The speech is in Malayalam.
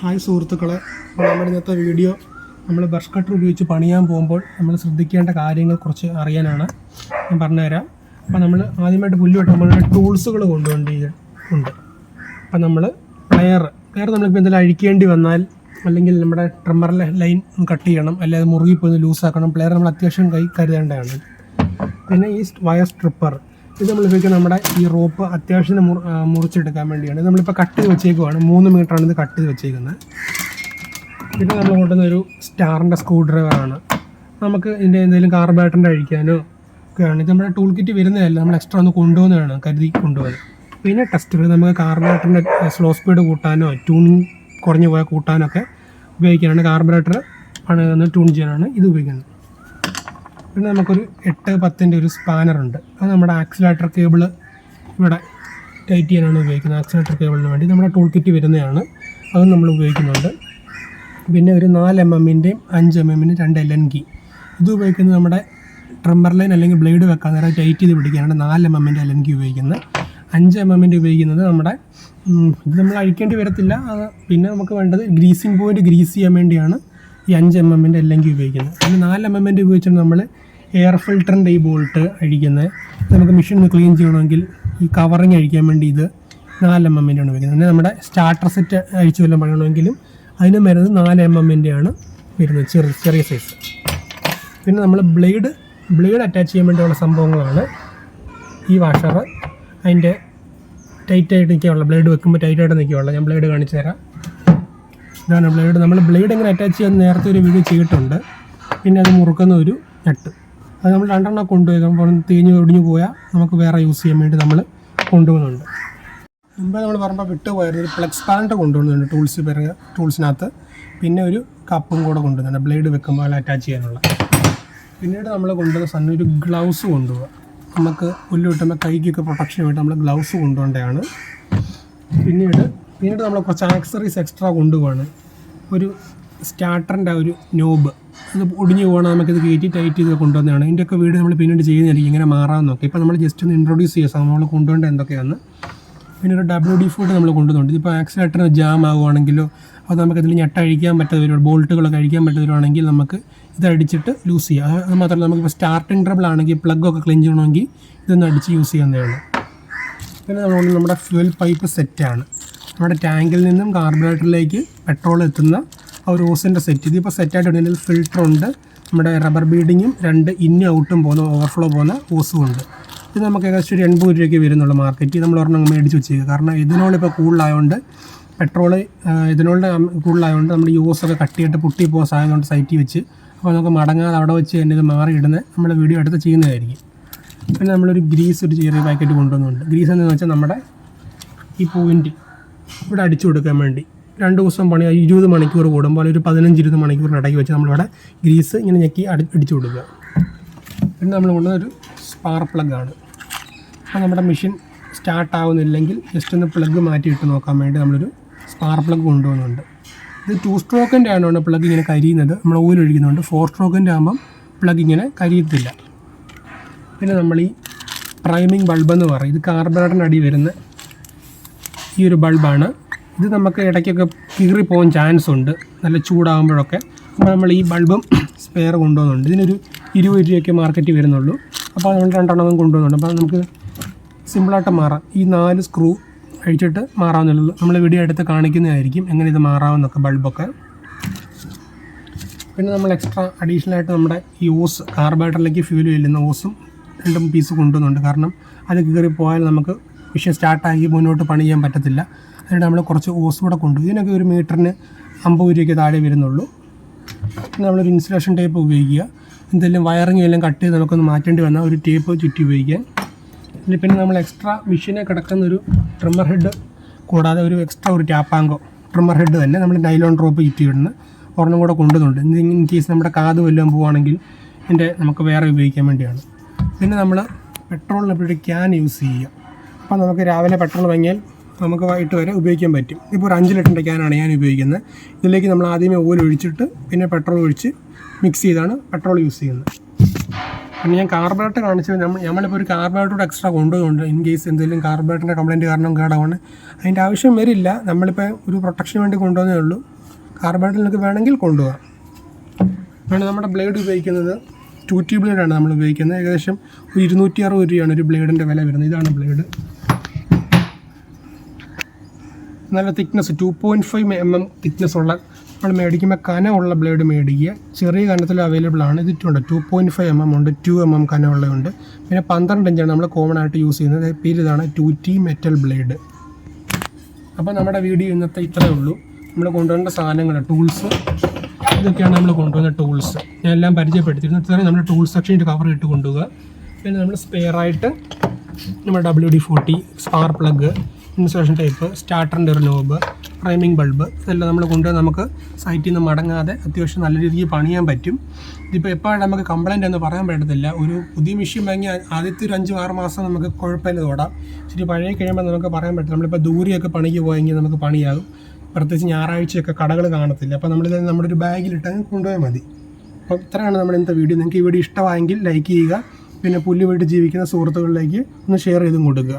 ഹായ് സുഹൃത്തുക്കളെ, അപ്പോൾ നമ്മുടെ ഇന്നത്തെ വീഡിയോ നമ്മൾ ബ്രഷ് കട്ടർ ഉപയോഗിച്ച് പണിയാൻ പോകുമ്പോൾ നമ്മൾ ശ്രദ്ധിക്കേണ്ട കാര്യങ്ങൾ കുറച്ച് അറിയാനാണ് ഞാൻ പറഞ്ഞുതരാം. അപ്പോൾ നമ്മൾ ആദ്യമായിട്ട് പുല്ലുമായിട്ട് നമ്മളുടെ ടൂൾസുകൾ കൊണ്ടുപോകേണ്ടതുണ്ട്. അപ്പോൾ നമ്മൾ പ്ലെയർ നമ്മളിപ്പോൾ എന്തെങ്കിലും അഴിക്കേണ്ടി വന്നാൽ, അല്ലെങ്കിൽ നമ്മുടെ ട്രിമ്മറിലെ ലൈൻ കട്ട് ചെയ്യണം, അല്ലെങ്കിൽ അത് മുറുകിപ്പോയി ലൂസാക്കണം, പ്ലെയർ നമ്മൾ അത്യാവശ്യം കൈ കരുതേണ്ടതാണ്. പിന്നെ ഈ വയർ സ്ട്രിപ്പർ, ഇത് നമ്മൾ ഉപയോഗിക്കുന്നത് നമ്മുടെ ഈ റോപ്പ് അത്യാവശ്യം മുറിച്ചെടുക്കാൻ വേണ്ടിയാണ്. നമ്മളിപ്പോൾ കട്ട് ചെയ്ത് വെച്ചേക്കുവാണ്, 3 മീറ്ററാണ് ഇത് കട്ട് ചെയ്ത് വെച്ചേക്കുന്നത്. പിന്നെ നമ്മൾ കൊണ്ടുവന്നൊരു സ്റ്റാറിൻ്റെ സ്ക്രൂ ഡ്രൈവറാണ്. നമുക്ക് ഇതിൻ്റെ എന്തെങ്കിലും കാർബറേറ്ററിൻ്റെ അഴിക്കാനോ ഒക്കെയാണ്. ഇത് നമ്മുടെ ടൂൾ കിറ്റ് വരുന്നതല്ല, നമ്മൾ എക്സ്ട്രാ ഒന്ന് കൊണ്ടുപോകുന്നതാണ്, കരുതി കൊണ്ടുപോകുന്നത്. പിന്നെ ടെസ്റ്റർ, നമുക്ക് കാർബറേറ്ററിൻ്റെ സ്ലോ സ്പീഡ് കൂട്ടാനോ ട്യൂണിങ് കുറഞ്ഞു പോയാൽ കൂട്ടാനൊക്കെ ഉപയോഗിക്കാനാണ്. കാർബറേറ്റർ ട്യൂൺ ചെയ്യാനാണ് ഇത് ഉപയോഗിക്കുന്നത്. പിന്നെ നമുക്കൊരു 8-10 ഒരു സ്പാനറുണ്ട്. അത് നമ്മുടെ ആക്സിലേറ്റർ കേബിൾ ഇവിടെ ടൈറ്റ് ചെയ്യാനാണ് ഉപയോഗിക്കുന്നത്. ആക്സിലേറ്റർ കേബിളിന് വേണ്ടി നമ്മുടെ ടൂൾ കിറ്റ് വരുന്നതാണ്, അതും നമ്മൾ ഉപയോഗിക്കുന്നുണ്ട്. പിന്നെ ഒരു 4 mm-ൻ്റെയും 5 mm-ൻ്റെ 2 Allen key, ഇത് ഉപയോഗിക്കുന്നത് നമ്മുടെ ട്രിമ്മർ ലൈൻ അല്ലെങ്കിൽ ബ്ലേഡ് വെക്കാൻ നേരം ടൈറ്റ് ചെയ്ത് പിടിക്കാനാണ് 4 mm-ൻ്റെ Allen key ഉപയോഗിക്കുന്നത്. 5 mm-ൻ്റെ ഉപയോഗിക്കുന്നത് നമ്മുടെ ഇത് നമ്മൾ അഴിക്കേണ്ടി വരത്തില്ല. പിന്നെ നമുക്ക് വേണ്ടത് ഗ്രീസിങ് പോയിൻറ്റ് ഗ്രീസ് ചെയ്യാൻ വേണ്ടിയാണ് ഈ 5 mm-ൻ്റെ Allen key ഉപയോഗിക്കുന്നത്. പിന്നെ 4 mm-ൻ്റെ ഉപയോഗിച്ചാണ് നമ്മൾ എയർ ഫിൽറ്ററിൻ്റെ ഈ ബോൾട്ട് അഴിക്കുന്നത്. നമുക്ക് മെഷീൻ ക്ലീൻ ചെയ്യണമെങ്കിൽ ഈ കവറിങ് അഴിക്കാൻ വേണ്ടി ഇത് 4 mm-ൻ്റെ ആണ് ഉപയോഗിക്കുന്നത്. പിന്നെ നമ്മുടെ സ്റ്റാർട്ടർ സെറ്റ് അഴിച്ചു വല്ലതും പണിയണമെങ്കിലും അതിന് വരുന്നത് 4 mm-ൻ്റെ ആണ് വരുന്നത്, ചെറിയ സൈസ്. പിന്നെ നമ്മൾ ബ്ലേഡ് അറ്റാച്ച് ചെയ്യാൻ വേണ്ടിയുള്ള സംഭവങ്ങളാണ് ഈ വാഷർ. അതിൻ്റെ ടൈറ്റായിട്ട് നിൽക്കാനുള്ള, ബ്ലേഡ് വെക്കുമ്പോൾ ടൈറ്റായിട്ട് നിൽക്കാനുള്ള ഞാൻ ബ്ലേഡ് കാണിച്ചു തരാം. ഇതാണ് ബ്ലേഡ്. നമ്മൾ ബ്ലേഡ് എങ്ങനെ അറ്റാച്ച് ചെയ്യാൻ നേരത്തെ ഒരു വീഡിയോ ചെയ്തിട്ടുണ്ട്. പിന്നെ അത് മുറുക്കുന്ന ഒരു നട്ട്, അത് നമ്മൾ 2 എണ്ണം കൊണ്ടുപോയി തേഞ്ഞ് ഒടിഞ്ഞു പോയാൽ നമുക്ക് വേറെ യൂസ് ചെയ്യാൻ വേണ്ടി നമ്മൾ കൊണ്ടുപോകുന്നുണ്ട്. മുമ്പേ നമ്മൾ പറയുമ്പോൾ വിട്ടുപോയത് ഒരു പ്ലഗ് സ്പാനർ കൊണ്ടുപോകുന്നുണ്ട് ടൂൾസിനകത്ത്. പിന്നെ ഒരു കപ്പും കൂടെ കൊണ്ടുവന്നുണ്ട് ബ്ലേഡ് വെക്കുമ്പോൾ അതിൽ അറ്റാച്ച് ചെയ്യാനുള്ള. പിന്നീട് നമ്മൾ കൊണ്ടുവന്ന സാധനം ഒരു ഗ്ലൗസ് കൊണ്ടുപോകുക. നമുക്ക് പുല്ല് കിട്ടുമ്പോൾ കൈക്കൊക്കെ പ്രൊട്ടക്ഷൻ വേണ്ടി നമ്മൾ ഗ്ലൗസ് കൊണ്ടുപോകേണ്ടതാണ്. പിന്നീട് നമ്മൾ കുറച്ച് ആക്സറീസ് എക്സ്ട്രാ കൊണ്ടുപോവാണ്. ഒരു സ്റ്റാർട്ടറിൻ്റെ ഒരു നോബ്, അത് ഒടിഞ്ഞു പോകണം, നമുക്കിത് കയറ്റി ടൈറ്റ് ചെയ്ത് കൊണ്ടുവന്നതാണ്. ഇതിൻ്റെയൊക്കെ വീഡിയോ നമ്മൾ പിന്നീട് ചെയ്യുന്നതായിരിക്കും, ഇങ്ങനെ മാറാമെന്ന് നോക്കി. ഇപ്പോൾ നമ്മൾ ജസ്റ്റ് ഒന്ന് ഇൻട്രൊഡ്യൂസ് ചെയ്യുക നമ്മൾ കൊണ്ടുപോകേണ്ട എന്തൊക്കെയാണ്. പിന്നെ ഒരു WD-40 നമ്മൾ കൊണ്ടുവന്നുണ്ട്. ഇതിപ്പോൾ ആക്സിലേറ്ററിന് ജാം ആകുവാണെങ്കിലോ അത് നമുക്കതിൽ ഞെട്ടഴിക്കാൻ പറ്റാതെ വരുവാണ്, ബോൾട്ടുകളൊക്കെ അഴിക്കാൻ പറ്റാതെ വരുവാണെങ്കിൽ നമുക്ക് ഇത് അടിച്ചിട്ട് ലൂസ് ചെയ്യാം. അത് മാത്രമല്ല, നമുക്കിപ്പോൾ സ്റ്റാർട്ടിങ് ട്രബിൾ ആണെങ്കിൽ പ്ലഗൊക്കെ ക്ലീൻ ചെയ്യണമെങ്കിൽ ഇതൊന്ന് അടിച്ച് യൂസ് ചെയ്യാവുന്നതാണ്. പിന്നെ നമ്മുടെ ഫ്യൂൽ പൈപ്പ് സെറ്റാണ്. നമ്മുടെ ടാങ്കിൽ നിന്നും കാർബറേറ്ററിലേക്ക് പെട്രോൾ എത്തുന്ന ആ ഒരു ഓസിൻ്റെ സെറ്റ്. ഇതിപ്പോൾ സെറ്റായിട്ട് ഇതിൽ ഫിൽറ്ററുണ്ട്, നമ്മുടെ റബ്ബർ ബീഡിങ്ങും 2 ഇന്നും ഔട്ടും പോകുന്ന ഓവർഫ്ലോ പോകുന്ന ഓസും ഉണ്ട്. ഇത് നമുക്ക് ഏകദേശം ഒരു 80 രൂപയ്ക്ക് വരുന്നുള്ളൂ മാർക്കറ്റിൽ. നമ്മൾ ഒരെണ്ണം മേടിച്ച് വെച്ചേക്കുക. കാരണം ഇതിനോളിപ്പോൾ കൂടുതലായതുകൊണ്ട്, പെട്രോള് ഇതിനോളിൻ്റെ കൂടുതലായതുകൊണ്ട് നമ്മൾ ഈ ഓസൊക്കെ കട്ടിയിട്ട് പൊട്ടി പോകാൻ സാധ്യതയുണ്ട് സൈറ്റിൽ വെച്ച്. അപ്പോൾ നമുക്ക് മടങ്ങാതെ അവിടെ വെച്ച് തന്നെ ഇത് മാറിയിടുന്നത് നമ്മൾ വീഡിയോ എടുത്ത് ചെയ്യുന്നതായിരിക്കും. പിന്നെ നമ്മളൊരു ഗ്രീസ് ഒരു ചെറിയ പാക്കറ്റ് കൊണ്ടുവന്നുണ്ട്. ഗ്രീസ് എന്ന് വെച്ചാൽ നമ്മുടെ ഈ പോയിൻറ്റ് ഇവിടെ അടിച്ചു കൊടുക്കാൻ വേണ്ടി 2 ദിവസം പണി 20 മണിക്കൂർ കൂടുമ്പോൾ ഒരു 15-20 മണിക്കൂറിന് ഇടയ്ക്ക് വെച്ച് നമ്മളിവിടെ ഗ്രീസ് ഇങ്ങനെ ഞെക്കി അടിച്ചു കൊടുക്കുക. പിന്നെ നമ്മൾ കൊണ്ടുവന്നൊരു സ്പാർ പ്ലഗാണ്. അപ്പോൾ നമ്മുടെ മെഷീൻ സ്റ്റാർട്ടാവുന്നില്ലെങ്കിൽ ജസ്റ്റ് ഒന്ന് പ്ലഗ് മാറ്റിയിട്ട് നോക്കാൻ വേണ്ടി നമ്മളൊരു സ്പാർ പ്ലഗ് കൊണ്ടുവന്നുണ്ട്. ഇത് 2 സ്ട്രോക്കിൻ്റെ ആയതുകൊണ്ട് പ്ലഗ് ഇങ്ങനെ കരിയുന്നത്, നമ്മൾ ഓയിൽ ഒഴിക്കുന്നുണ്ട്. 4 സ്ട്രോക്കിൻ്റെ ആകുമ്പം പ്ലഗ് ഇങ്ങനെ കരിയത്തില്ല. പിന്നെ നമ്മൾ ഈ പ്രൈമിങ് ബൾബെന്ന് പറയും, ഇത് കാർബറേറ്ററിന് അടി വരുന്ന ഈ ഒരു ബൾബാണ്. ഇത് നമുക്ക് ഇടയ്ക്കൊക്കെ കീറി പോകാൻ ചാൻസ് ഉണ്ട് നല്ല ചൂടാകുമ്പോഴൊക്കെ. അപ്പോൾ നമ്മൾ ഈ ബൾബും സ്പെയർ കൊണ്ടുപോകുന്നുണ്ട്. ഇതിനൊരു 20 രൂപയ്ക്ക് മാർക്കറ്റിൽ വരുന്നുള്ളൂ. അപ്പോൾ നമ്മൾ 2 എണ്ണം കൊണ്ടുപോകുന്നുണ്ട്. അപ്പോൾ നമുക്ക് സിമ്പിളായിട്ട് മാറാം. ഈ 4 സ്ക്രൂ അഴിച്ചിട്ട് മാറാവുന്നുള്ളൂ. നമ്മൾ വീഡിയോ എടുത്ത് കാണിക്കുന്നതായിരിക്കും എങ്ങനെ ഇത് മാറാമെന്നൊക്കെ, ബൾബൊക്കെ. പിന്നെ നമ്മൾ എക്സ്ട്രാ അഡീഷണലായിട്ട് നമ്മുടെ ഈ ഓസ്, കാർബറേറ്ററിലേക്ക് ഫ്യൂൽ ചെല്ലുന്ന ഓസും 2 പീസ് കൊണ്ടുവന്നുണ്ട്. കാരണം അത് കീറി പോയാൽ നമുക്ക് മെഷീൻ സ്റ്റാർട്ടാക്കി മുന്നോട്ട് പണി ചെയ്യാൻ പറ്റത്തില്ല. അതിനായിട്ട് നമ്മൾ കുറച്ച് ഓസ് കൂടെ കൊണ്ടുപോയി. ഇതിനൊക്കെ ഒരു മീറ്ററിന് 50 രൂപയ്ക്ക് താഴെ വരുന്നുള്ളൂ. പിന്നെ നമ്മളൊരു ഇൻസുലേഷൻ ടേപ്പ് ഉപയോഗിക്കുക. എന്തെങ്കിലും വയറിങ് എല്ലാം കട്ട് ചെയ്ത് നമുക്കൊന്ന് മാറ്റേണ്ടി വന്നാൽ ഒരു ടേപ്പ് ചുറ്റി ഉപയോഗിക്കാൻ. പിന്നെ നമ്മൾ എക്സ്ട്രാ മെഷീനെ കിടക്കുന്നൊരു ട്രിമ്മർ ഹെഡ് കൂടാതെ ഒരു എക്സ്ട്രാ ഒരു ടാപ്പാങ്കോ ട്രിമ്മർ ഹെഡ് തന്നെ നമ്മൾ നൈലോൺ ഡ്രോപ്പ് ചുറ്റിയിടുന്ന ഒരെണ്ണം കൂടെ കൊണ്ടുവന്നുണ്ട്. ഇൻ കേസ് നമ്മുടെ കാത് വല്ലതും പോവുകയാണെങ്കിൽ നമുക്ക് വേറെ ഉപയോഗിക്കാൻ വേണ്ടിയാണ്. പിന്നെ നമ്മൾ പെട്രോളിന് എപ്പോഴും ക്യാൻ യൂസ് ചെയ്യുക. അപ്പോൾ നമുക്ക് രാവിലെ പെട്രോൾ വാങ്ങിയാൽ നമുക്ക് വൈകിട്ട് വരെ ഉപയോഗിക്കാൻ പറ്റും. ഇപ്പോൾ ഒരു 5 ലിറ്ററിൻ്റെ ക്യാനാണ് ഞാൻ ഉപയോഗിക്കുന്നത്. ഇതിലേക്ക് നമ്മൾ ആദ്യമേ ഓയിൽ ഒഴിച്ചിട്ട് പിന്നെ പെട്രോൾ ഒഴിച്ച് മിക്സ് ചെയ്താണ് പെട്രോൾ യൂസ് ചെയ്യുന്നത്. പിന്നെ ഞാൻ കാർബറേറ്റർ കാണിച്ചു. നമ്മളിപ്പോൾ ഒരു കാർബറേറ്റർ എക്സ്ട്രാ കൊണ്ടുപോകുന്നുണ്ട്. ഇൻ കേസ് എന്തെങ്കിലും കാർബറേറ്ററിൻ്റെ കംപ്ലയിൻറ്റ് കാരണം കേടാണ്, അതിൻ്റെ ആവശ്യം വരില്ല. നമ്മളിപ്പോൾ ഒരു പ്രൊട്ടക്ഷന് വേണ്ടി കൊണ്ടുവന്നേ ഉള്ളൂ. കാർബറേറ്റർ നിങ്ങൾക്ക് വേണമെങ്കിൽ കൊണ്ടുപോകാം. ആണ് നമ്മുടെ ബ്ലേഡ് ഉപയോഗിക്കുന്നത് 2T ബ്ലേഡാണ് നമ്മൾ ഉപയോഗിക്കുന്നത്. ഏകദേശം ഒരു 260 രൂപയാണ് ഒരു ബ്ലേഡിൻ്റെ വില വരുന്നത്. ഇതാണ് ബ്ലേഡ്. നല്ല തിക്നെസ് 2.5 mm തിക്നെസ് ഉള്ള, നമ്മൾ മേടിക്കുമ്പോൾ കനമുള്ള ബ്ലേഡ് മേടിക്കുക. ചെറിയ കനത്തിൽ അവൈലബിൾ ആണ്. ഇതിട്ടുണ്ട് 2.5 mm ഉണ്ട്, 2 mm കനമുള്ളതുണ്ട്. പിന്നെ 12 ഇഞ്ചാണ് നമ്മൾ കോമൺ ആയിട്ട് യൂസ് ചെയ്യുന്നത്. പിന്നെ ഇതാണ് 2T മെറ്റൽ ബ്ലേഡ്. അപ്പോൾ നമ്മുടെ വീഡിയോ ഇന്നത്തെ ഇത്രയേ ഉള്ളൂ. നമ്മൾ കൊണ്ടുവരേണ്ട സാധനങ്ങൾ, ടൂൾസ്, ഇതൊക്കെയാണ് നമ്മൾ കൊണ്ടുവന്ന ടൂൾസ്. ഞാൻ എല്ലാം പരിചയപ്പെടുത്തിയിരുന്നു. ഇത്രയും നമ്മൾ ടൂൾസ് സെക്ഷനിൽ കവർ ഇട്ട് കൊണ്ടുപോകുക. പിന്നെ നമ്മൾ സ്പെയറായിട്ട് നമ്മൾ WD-40, സ്പാർ പ്ലഗ്, ഇൻസുലേഷൻ ടൈപ്പ്, സ്റ്റാർട്ടറിൻ്റെ ഒരു നോബ്, പ്രൈമിംഗ് ബൾബ്, ഇതെല്ലാം നമ്മൾ കൊണ്ടുവന്ന് നമുക്ക് സൈറ്റിൽ നിന്ന് മടങ്ങാതെ അത്യാവശ്യം നല്ല രീതിയിൽ പണിയാൻ പറ്റും. ഇതിപ്പോൾ എപ്പോഴാണ് നമുക്ക് കംപ്ലയിൻ്റ് എന്ന് പറയാൻ പറ്റത്തില്ല. ഒരു പുതിയ മെഷീൻ വാങ്ങി ആദ്യത്തെ ഒരു 5-6 മാസം നമുക്ക് കുഴപ്പമില്ല ഓടാം. ശരി, പഴയ കഴിയുമ്പോൾ നമുക്ക് പറയാൻ പറ്റില്ല. നമ്മളിപ്പോൾ ദൂരെയൊക്കെ പണിക്ക് പോയെങ്കിൽ നമുക്ക് പണിയാകും. പ്രത്യേകിച്ച് ഞായറാഴ്ചയൊക്കെ കടകൾ കാണത്തില്ല. അപ്പോൾ നമ്മളിത് നമ്മുടെ ഒരു ബാഗിലിട്ട് കൊണ്ടുപോയാൽ മതി. അപ്പോൾ ഇത്രയാണ് നമ്മുടെ ഇന്നത്തെ വീഡിയോ. നിങ്ങൾക്ക് ഈ വീഡിയോ ഇഷ്ടമായെങ്കിൽ ലൈക്ക് ചെയ്യുക. പിന്നെ പുല്ല് വീട്ടിൽ ജീവിക്കുന്ന സുഹൃത്തുക്കളിലേക്ക് ഒന്ന് ഷെയർ ചെയ്തും കൊടുക്കുക.